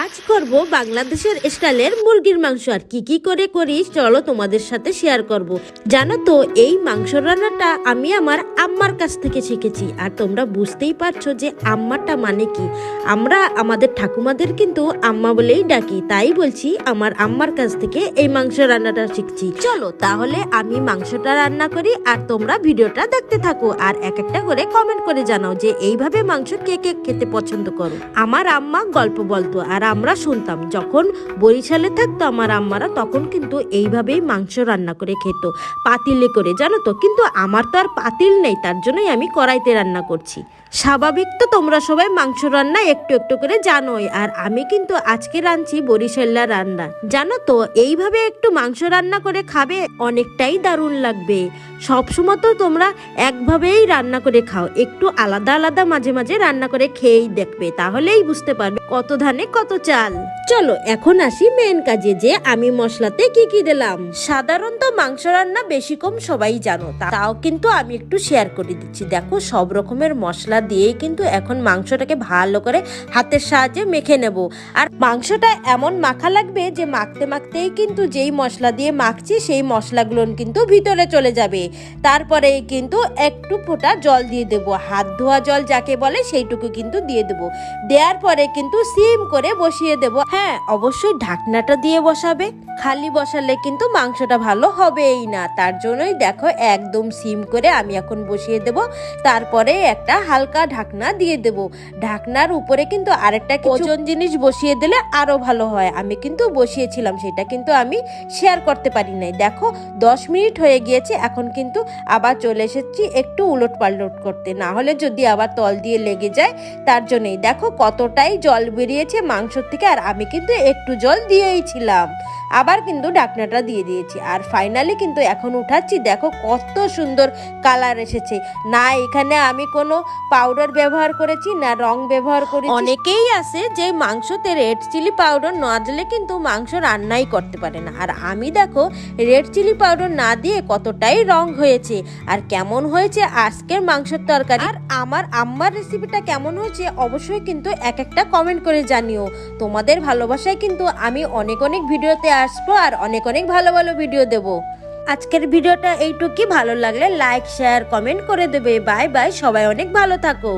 আজ করব বাংলাদেশের স্টাইলের মুরগির মাংস। আর কি করে করি চলো তোমাদের সাথে শেয়ার করব। জানো তো এই মাংস রান্নাটা আমি আমার আম্মার কাছ থেকে শিখেছি। আর তোমরা বুঝতেই পারছো যে আম্মাটা মানে কি। আমরা আমাদের ঠাকুমাদের কিন্তু আম্মা বলেই ডাকি, তাই বলছি আমার আম্মার কাছ থেকে এই মাংস রান্নাটা শিখছি। চলো তাহলে আমি মাংসটা রান্না করি আর তোমরা ভিডিওটা দেখতে থাকো আর এক একটা করে কমেন্ট করে জানাও যে এইভাবে মাংস কে কে খেতে পছন্দ করো। আমার আম্মা গল্প বলতো আর আমরা শুনতাম, যখন বরিশালে থাকতো আমার আম্মারা তখন কিন্তু এইভাবেই মাংস রান্না করে খেত, পাতিলে করে, জানো তো। কিন্তু আমার তো আর পাতিল নেই, তার জন্যই আমি কড়াইতে রান্না করছি। স্বাভাবিক তো তোমরা সবাই মাংস রান্না একটু একটু করে জানোই, আর আমি কিন্তু আজকে রাঁধছি বরিশাল্লা রান্না। জানো তো এইভাবে একটু মাংস রান্না করে খাবে, অনেকটাই দারুণ লাগবে। সবসময় তো তোমরা একভাবেই রান্না করে খাও, একটু আলাদা আলাদা মাঝে মাঝে রান্না করে খেয়েই দেখবে, তাহলেই বুঝতে পারবে কত ধানে কত চাল। চলো এখন আসি মেন কাজে, যে আমি মশলাতে কি দিলাম। সাধারণত মাংস রান্না বেশি কম সবাই জানো, তাও কিন্তু আমি একটু শেয়ার করে দিচ্ছি। দেখো সব রকমের মশলা দিয়েই কিন্তু এখন মাংসটাকে ভালো করে হাতের সাহায্যে মেখে নেব। আর মাংসটা এমন মাখা লাগবে যে মাখতে মাখতেই কিন্তু যেই মশলা দিয়ে মাখছি সেই মশলাগুলো কিন্তু ভিতরে চলে যাবে। তারপরে কিন্তু একটু ফোঁটা জল দিয়ে দেব, হাত ধোয়া জল যাকে বলে সেইটুকু কিন্তু দিয়ে দেব। দেওয়ার পরে কিন্তু সিম করে বসিয়ে দেব। হ্যাঁ অবশ্যই ঢাকনাটা দিয়ে বসাবে, খালি বসালে কিন্তু মাংসটা ভালো হবেই না। তার জন্যই দেখো একদম সিম করে আমি এখন বসিয়ে দেব। তারপরে একটা হালকা ঢাকনা দিয়ে দেব। ঢাকনার উপরে কিন্তু আরেকটা ওজন জিনিস বসিয়ে দিলে আরো ভালো হয়। আমি কিন্তু বসিয়েছিলাম, সেটা কিন্তু আমি শেয়ার করতে পারি নাই। দেখো 10 মিনিট হয়ে গিয়েছে, এখন কিন্তু আবার চলে এসেছি একটু উলট পালট করতে, না হলে যদি আবার তল দিয়ে লেগে যায়। তার জন্যই দেখো কতটাই জল বেরিয়েছে মাংস থেকে, আর আমি কিন্তু একটু জল দিয়েইছিলাম। আবার কিন্তু ঢাকনাটা দিয়ে দিয়েছি আর ফাইনালি কিন্তু এখন উঠাচ্ছি। দেখো কত সুন্দর কালার এসেছে। না এখানে আমি কোনো পাউডার ব্যবহার করেছি না রং ব্যবহার করেছি। অনেকেই আছে যে মাংসতে রেড চিলি পাউডার না দিলে কিন্তু মাংস রান্নাই করতে পারে না, আর আমি দেখো রেড চিলি পাউডার না দিয়ে কতটাই রং হয়েছে। আর কেমন হয়েছে আজকের মাংসের তরকারি আর আমার আম্মার রেসিপিটা কেমন হয়েছে অবশ্যই কিন্তু এক একটা কমেন্ট করে জানিও। তোমাদের ভালোবাসায় কিন্তু আমি অনেক ভিডিওতে আসবো আর অনেক ভালো ভিডিও দেব। আজকের ভিডিওটা এইটুকুই, ভালো লাগলে লাইক শেয়ার কমেন্ট করে দেবে। বাই বাই, সবাই অনেক ভালো থাকো।